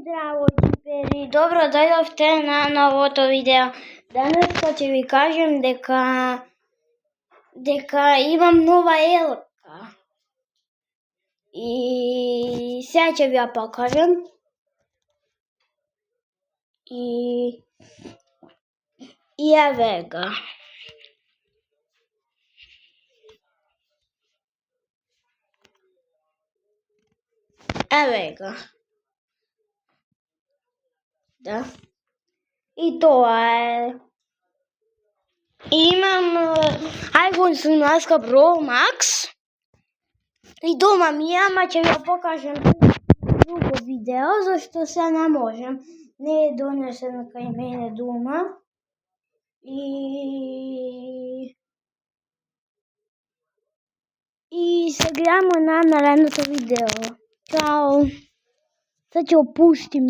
Здраво, џипери, добро дојдовте на новото видео. Денеска ќе ви кажем дека имам нова елка. И сега ќе ви ја покажам. И еве ga. Еве ga. Да. И тоа е. Имам iPhone 17 Pro Max. И дома ми е, ама ќе ви ја покажам друго видео, зашто се не можем. Не е донесен кај мене дома. И се гледаме на наредното видео. Чао! Сега ќе опустим.